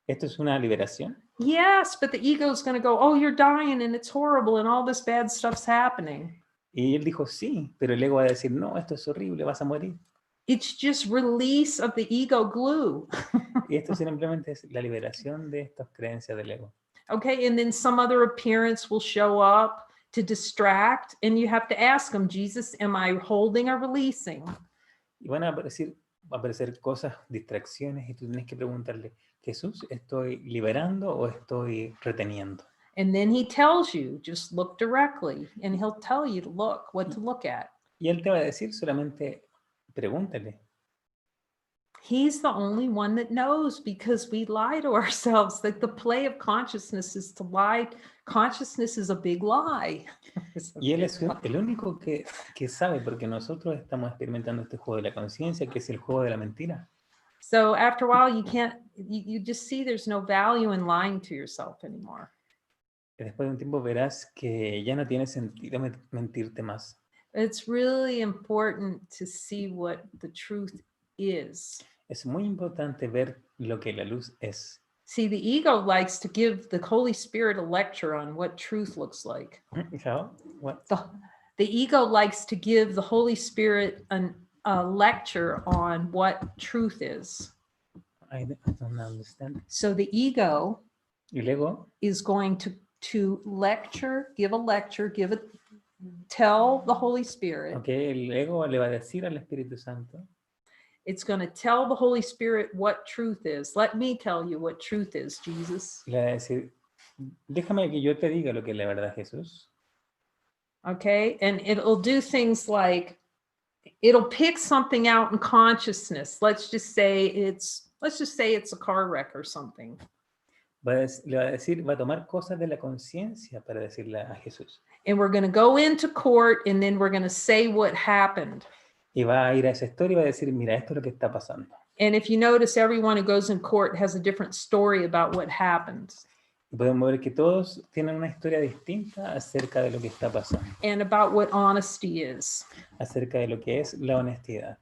¿esto es una liberación? Yes, but the ego is going to go, oh, you're dying and it's horrible and all this bad stuff's happening. Y él dijo, sí, pero el ego va a decir, no, esto es horrible, vas a morir. It's just release of the ego glue. Y esto simplemente es la liberación de estas creencias del ego. Okay, and then some other appearance will show up to distract, and you have to ask them, Jesus, am I holding or releasing? Y van a aparecer cosas, distracciones, y tú tienes que preguntarle, Jesús, ¿estoy liberando o estoy reteniendo? And then he tells you, just look directly, and he'll tell you to look, what to look at. Y él te va a decir, solamente pregúntale. He's the only one that knows, because we lie to ourselves. Like the play of consciousness is to lie. Consciousness is a big lie. Y él es el único que sabe, porque nosotros estamos experimentando este juego de la conciencia, que es el juego de la mentira. So after a while, you just see there's no value in lying to yourself anymore. Y después de un tiempo verás que ya no tiene sentido mentirte más. It's really important to see what the truth is. Es muy importante ver lo que la luz es. See, the ego likes to give the Holy Spirit a lecture on what truth looks like. How? What? The ego likes to give the Holy Spirit a lecture on what truth is. I don't understand. So the ego Y luego is going to lecture, tell the Holy Spirit. Okay, el ego le va a decir al Espíritu Santo. It's going to tell the Holy Spirit what truth is. Let me tell you what truth is, Jesus. Le va a decir, déjame que yo te diga lo que es la verdad, Jesús. Okay, and it'll do things like it'll pick something out in consciousness. Let's just say it's a car wreck or something. Le va a decir, va a tomar cosas de la conciencia para decirle a Jesús. And we're going to go into court, and then we're going to say what happened. Y va a ir a esa historia y va a decir, mira, esto es lo que está pasando. And if you notice, everyone who goes in court has a different story about what happened. Y podemos ver que todos tienen una historia distinta acerca de lo que está pasando. And about what honesty is. Acerca de lo que es la honestidad.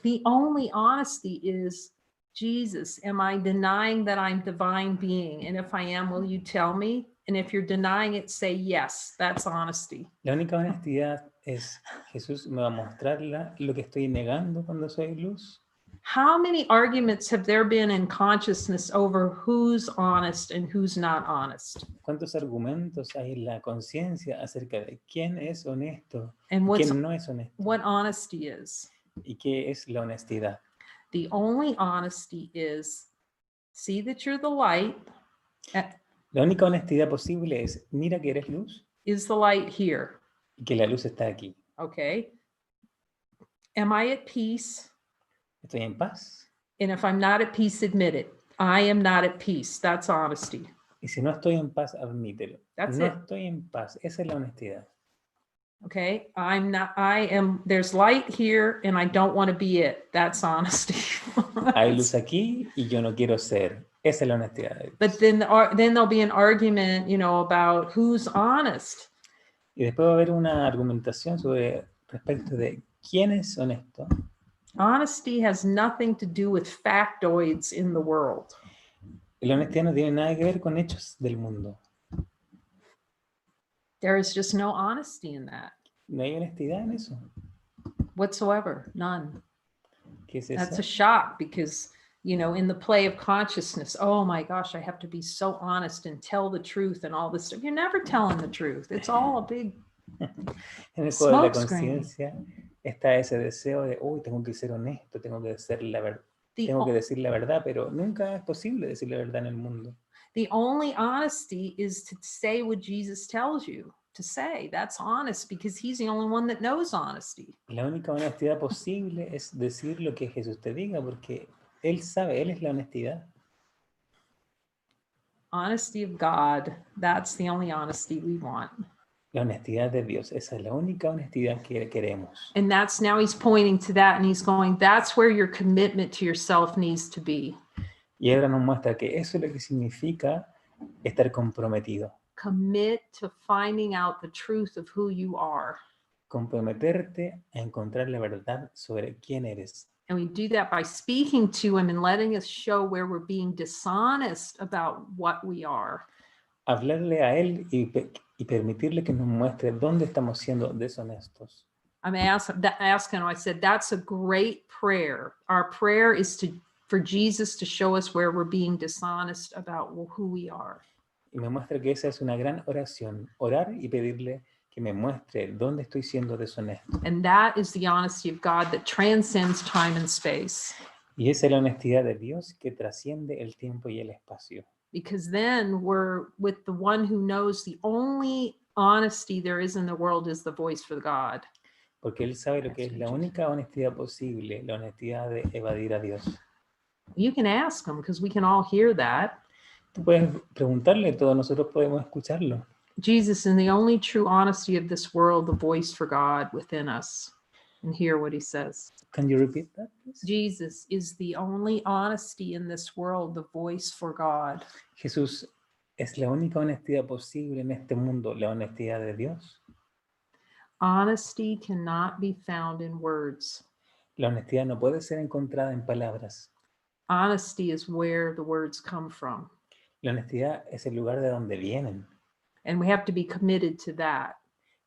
The only honesty is, Jesus, am I denying that I'm divine being? And if I am, will you tell me? And if you're denying it, say yes. That's honesty. La única honestidad es, Jesús me va a mostrar lo que estoy negando cuando soy luz. How many arguments have there been in consciousness over who's honest and who's not honest? ¿Cuántos argumentos hay en la conciencia acerca de quién es honesto And y quién no es honesto? what honesty is? ¿Y qué es la honestidad? The only honesty is, see that you're the light. La única honestidad posible es, mira que eres luz Is the light here? y que la luz está aquí. Okay. Am I at peace? ¿Estoy en paz? And if I'm not at peace, admit it. I am not at peace. That's honesty. Y si no estoy en paz, admítelo. That's No it. estoy en paz. Esa es la honestidad. Okay. There's light here and I don't want to be it. That's honesty. Hay luz aquí y yo no quiero ser. Esa es la honestidad. But then there'll be an argument, about who's honest. Y después va a haber una argumentación respecto de quién es honesto. Honesty has nothing to do with factoids in the world. La honestidad no tiene nada que ver con hechos del mundo. There is just no honesty in that. No hay honestidad en eso. Whatsoever. None. ¿Qué es eso? That's a shock because, in the play of consciousness, oh my gosh, I have to be so honest and tell the truth and all this stuff. You're never telling the truth. It's all a big En el juego de la smokescreen. conciencia está ese deseo de, uy, tengo que ser honesto, tengo que decir la verdad, pero nunca es posible decir la verdad en el mundo. The only honesty is to say what Jesus tells you to say. That's honest because he's the only one that knows honesty. La única honestidad posible es decir lo que Jesús te diga, porque Él sabe, Él es la honestidad. Honesty of God, that's the only honesty we want. La honestidad de Dios, esa es la única honestidad que queremos. And that's now he's pointing to that and he's going, that's where your commitment to yourself needs to be. Y ahora nos muestra que eso es lo que significa estar comprometido. Commit to finding out the truth of who you are. Comprometerte a encontrar la verdad sobre quién eres. And we do that by speaking to him and letting us show where we're being dishonest about what we are. Hablarle a Él y permitirle que nos muestre dónde estamos siendo deshonestos. I'm asking him, I said, that's a great prayer. Our prayer is for Jesus to show us where we're being dishonest about who we are. Y me muestra que esa es una gran oración. Orar y pedirle que me muestre dónde estoy siendo deshonesto. And that is the honesty of God that transcends time and space. Y esa es la honestidad de Dios que trasciende el tiempo y el espacio. Because then we're with the one who knows the only honesty there is in the world is the voice for God. Porque Él sabe lo que es la única honestidad posible, la honestidad de evadir a Dios. You can ask him because we can all hear that. Tú puedes preguntarle, todos nosotros podemos escucharlo. Jesus, in the only true honesty of this world, the voice for God within us. And hear what he says. Can you repeat that, please? Jesus is the only honesty in this world, the voice for God. Jesús es la única honestidad posible en este mundo, la honestidad de Dios. Honesty cannot be found in words. La honestidad no puede ser encontrada en palabras. Honesty is where the words come from. La honestidad es el lugar de donde vienen. And we have to be committed to that.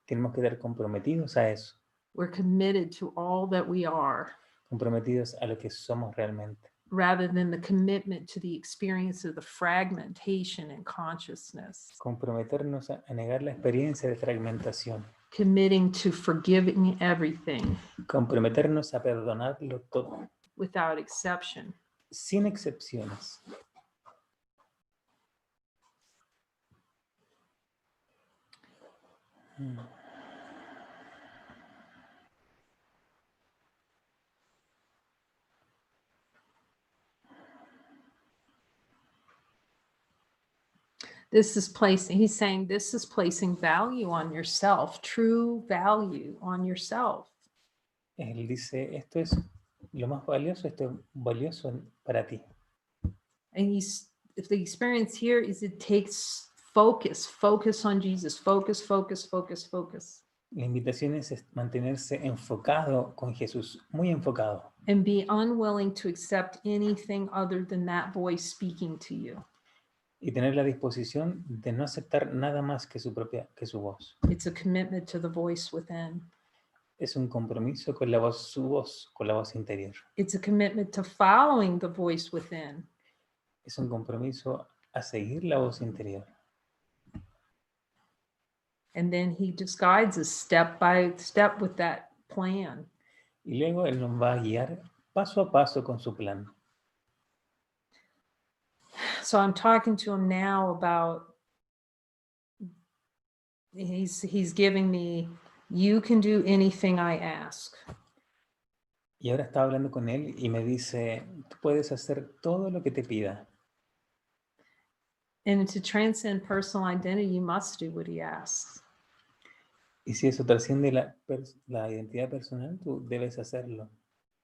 Tenemos que estar comprometidos a eso, We're committed to all that we are, comprometidos a lo que somos realmente, rather than the commitment to the experience of the fragmentation in consciousness. comprometernos a negar la experiencia de fragmentación, Committing to forgiving everything comprometernos a perdonarlo todo, without exception. sin excepciones. This is placing, he's saying this is placing value on yourself, true value on yourself. Él dice, esto es lo más valioso, esto es valioso para ti. And if the experience here is it takes focus on Jesus, focus. La invitación es mantenerse enfocado con Jesús, muy enfocado. And be unwilling to accept anything other than that voice speaking to you. Y tener la disposición de no aceptar nada más que su voz. It's a commitment to the voice within. Es un compromiso con la voz, su voz, con la voz interior. It's a commitment to following the voice within. Es un compromiso a seguir la voz interior. And then he just guides us step by step with that plan. Y luego Él nos va a guiar paso a paso con su plan. So I'm talking to him now about, he's giving me, you can do anything I ask. Y ahora estaba hablando con Él y me dice, tú puedes hacer todo lo que te pida. And to transcend personal identity, you must do what he asks. Y si eso trasciende la identidad personal, tú debes hacerlo.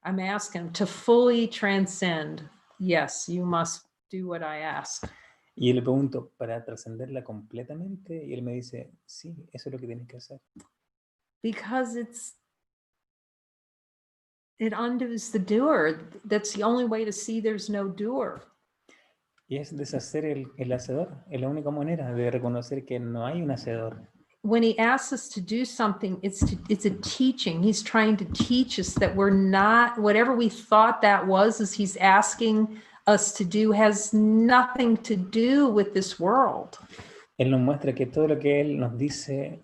I'm asking to fully transcend. Yes, you must do what I ask. Y yo le pregunto, ¿para trascenderla completamente? Y él me dice, sí, eso es lo que tienes que hacer. Because it undoes the doer. That's the only way to see there's no doer. Y es deshacer el hacedor. Es la única manera de reconocer que no hay un hacedor. When he asks us to do something, it's a teaching. He's trying to teach us that we're not, whatever we thought that was, as he's asking us to do, has nothing to do with this world. Él nos muestra que todo lo que Él nos dice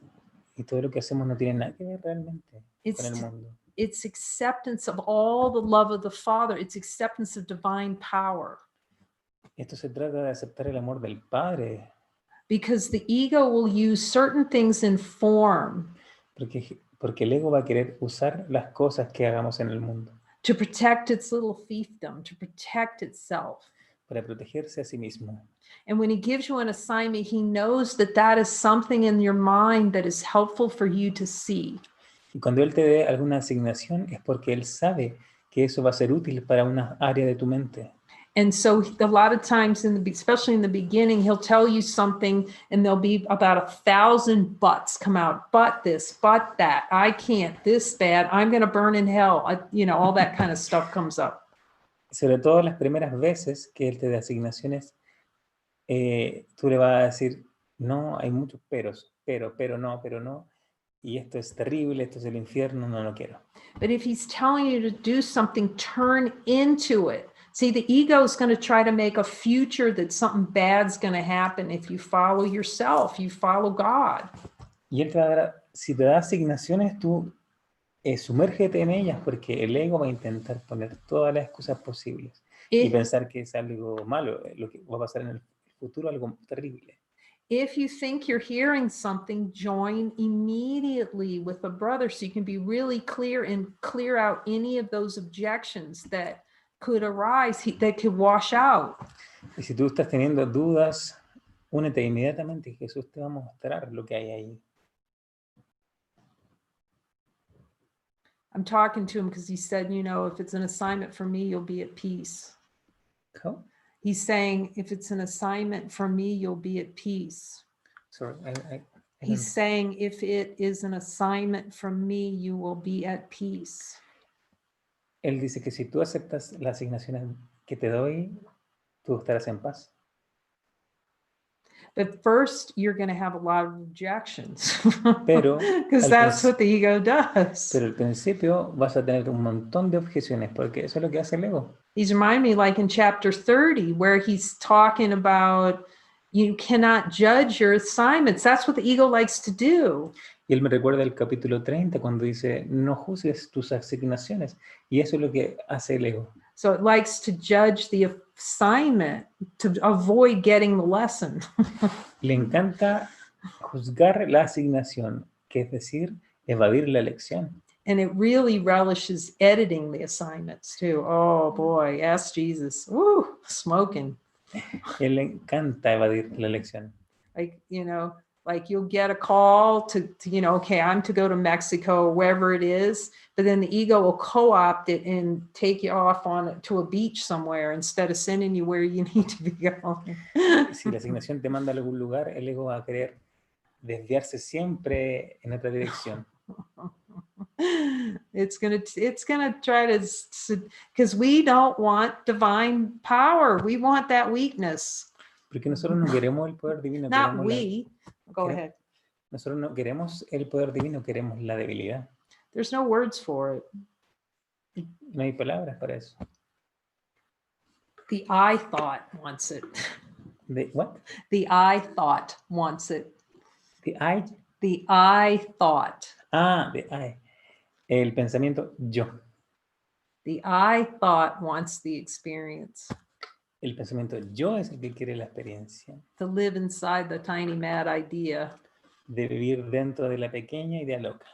y todo lo que hacemos no tiene nada que ver realmente con el mundo. It's acceptance of all the love of the Father. It's acceptance of divine power. Esto se trata de aceptar el amor del Padre. Because the ego will use certain things in form. Porque el ego va a querer usar las cosas que hagamos en el mundo. To protect its little fiefdom, to protect itself. para protegerse a sí mismo. And when he gives you an assignment, he knows that that is something in your mind that is helpful for you to see. Y cuando Él te dé alguna asignación es porque Él sabe que eso va a ser útil para una área de tu mente. And so a lot of times, especially in the beginning, he'll tell you something and there'll be about 1,000 buts come out. But this, but that, I can't, this bad, I'm going to burn in hell. All that kind of stuff comes up. Sobre todo las primeras veces que Él te dé asignaciones, tú le vas a decir, no, hay muchos pero no, y esto es terrible, esto es el infierno, no lo quiero. But if he's telling you to do something, turn into it. See, the ego is going to try to make a future that something bad's going to happen if you follow yourself, you follow God. Y Él te va a dar, si te da asignaciones, tú sumérgete en ellas, porque el ego va a intentar poner todas las excusas posibles y pensar que es algo malo, lo que va a pasar en el futuro, algo terrible. If you think you're hearing something, join immediately with a brother so you can be really clear and clear out any of those objections that could arise, that could wash out. Y si tú estás teniendo dudas, únete inmediatamente y Jesús te va a mostrar lo que hay ahí. I'm talking to him because he said, if it's an assignment for me, you'll be at peace. ¿Cómo? He's saying, if it's an assignment for me, you'll be at peace. Sorry, He's saying, if it is an assignment from me, you will be at peace. Él dice que si tú aceptas las asignaciones que te doy, tú estarás en paz. But first, you're going to have a lot of objections. Pero because that's what the ego does. Pero al principio vas a tener un montón de objeciones, porque eso es lo que hace el ego. He's reminding me, like in chapter 30, where he's talking about you cannot judge your assignments. That's what the ego likes to do. Y él me recuerda el capítulo 30 cuando dice, no juzgues tus asignaciones. Y eso es lo que hace el ego. So it likes to judge the assignment to avoid getting the lesson. Le encanta juzgar la asignación, que es decir, evadir la lección. And it really relishes editing the assignments too. Oh boy, ask Jesus. Woo, smoking. Él le encanta evadir la lección. Like you'll get a call to okay, I'm to go to Mexico or wherever it is, but then the ego will co-opt it and take you off to a beach somewhere instead of sending you where you need to be going. Si la asignación te manda a algún lugar, el ego va a querer desviarse siempre en otra dirección. It's gonna try to, because we don't want divine power. We want that weakness. Porque nosotros no queremos el poder divino. Not we. Go ahead. Nosotros no queremos el poder divino, queremos la debilidad. There's no words for it. No hay palabras para eso. The I thought wants it. The what? The I thought wants it. The I? The I thought. Ah, the I. El pensamiento yo. The I thought wants the experience. El pensamiento yo es el que quiere la experiencia. To live inside the tiny mad idea. De vivir dentro de la pequeña idea loca.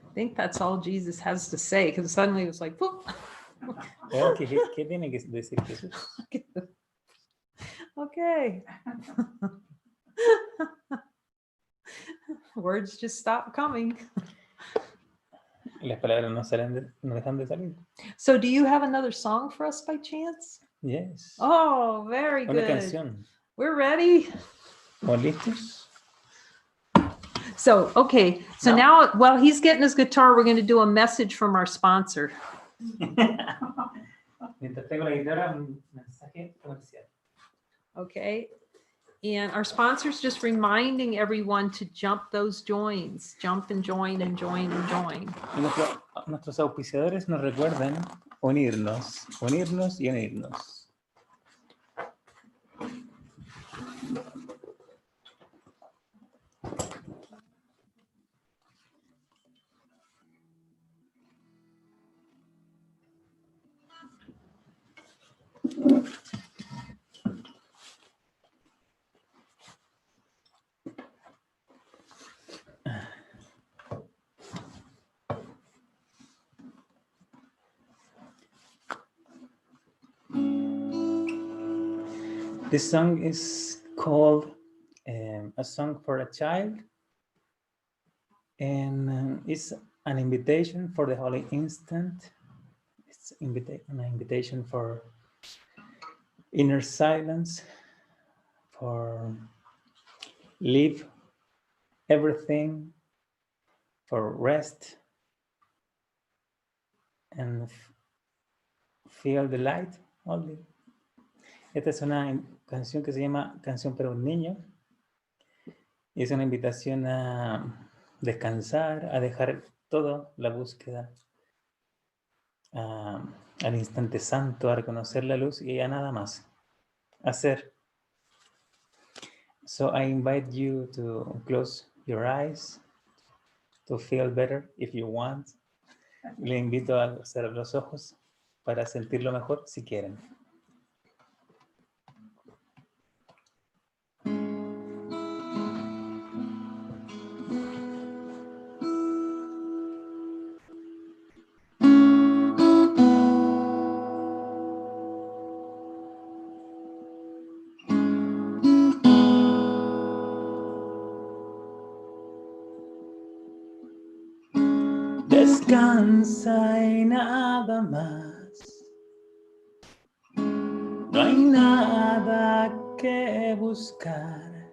I think that's all Jesus has to say, because suddenly it was like, whoop. ¿Qué tiene que decir Jesús? Okay. Words just stop coming. Las palabras no dejan de salir. So do you have another song for us by chance? Yes. Oh, very good. Una canción. We're ready. ¿Estamos listos? So, okay. So now, while he's getting his guitar, we're going to do a message from our sponsor. Mientras tengo la guitarra, un mensaje comercial. Okay. And our sponsor's just reminding everyone to jump those joins. Jump and join and join and join. Nuestros auspiciadores nos recuerdan unirnos y unirnos. This song is called A Song for a Child, and it's an invitation for the Holy Instant. It's an invitation for inner silence, for leave everything, for rest, and feel the light only. Esta es una canción que se llama Canción para un Niño. Y es una invitación a descansar, a dejar todo, la búsqueda, al instante santo, a reconocer la luz y a nada más. Hacer. So I invite you to close your eyes, to feel better if you want. Le invito a cerrar los ojos para sentirlo mejor si quieren. Descansa y nada más. No hay nada que buscar.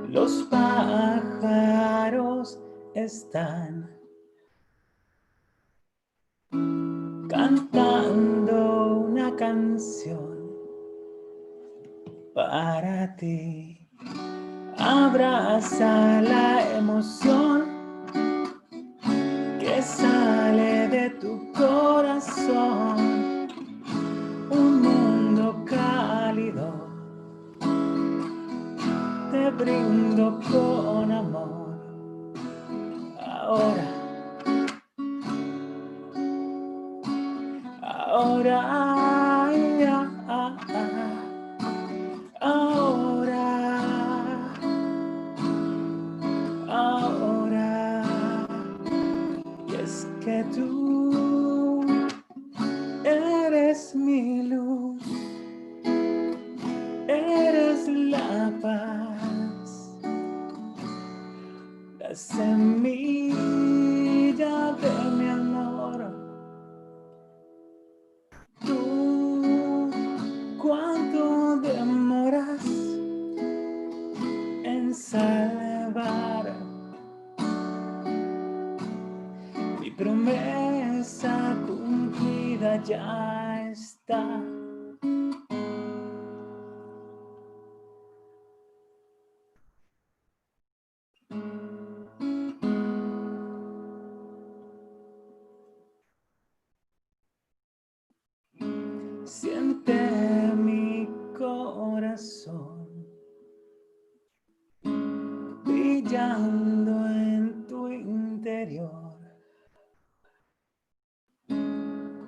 Los pájaros están cantando una canción para ti. Abraza la emoción que sale de tu corazón. Un mundo cálido te brindo con amor. Ahora, ahora, y es que tú eres mi luz, eres la paz, la semilla de mi amor. Tú, ¿cuánto demoras en salvar? Mi promesa cumplida ya está. Siente mi corazón brillando en tu interior.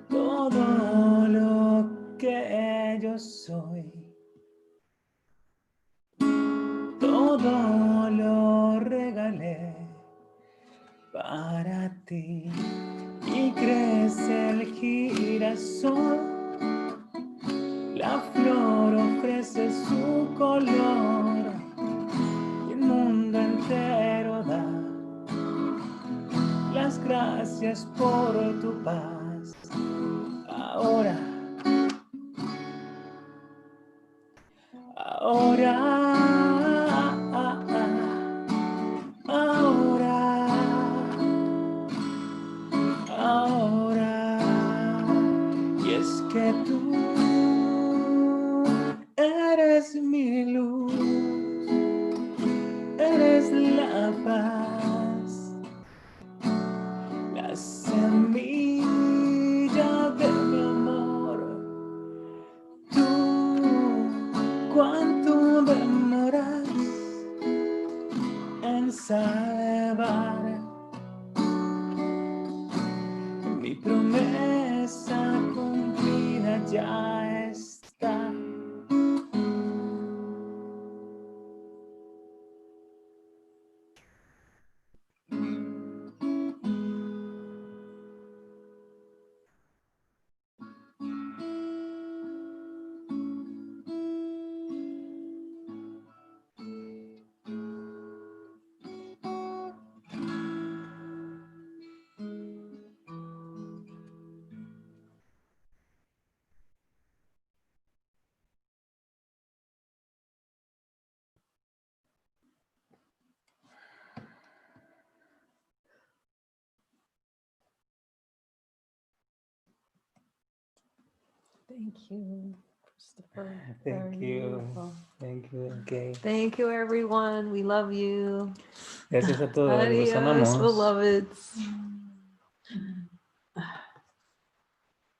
Todo lo que yo soy, todo lo regalé para ti. Y crece el girasol, la flor ofrece su color, y el mundo entero da las gracias por tu paz. Ahora, ahora, ahora, y es que tú eres mi luz, eres la paz, la semilla de mi amor. Tú, ¿cuánto demoras en salvar? Mi promesa cumplida ya está. Thank you, Christopher. Thank Very you. beautiful. Thank you. Okay. Thank you, everyone. We love you. Gracias a todos. Los Adios, amamos. beloveds.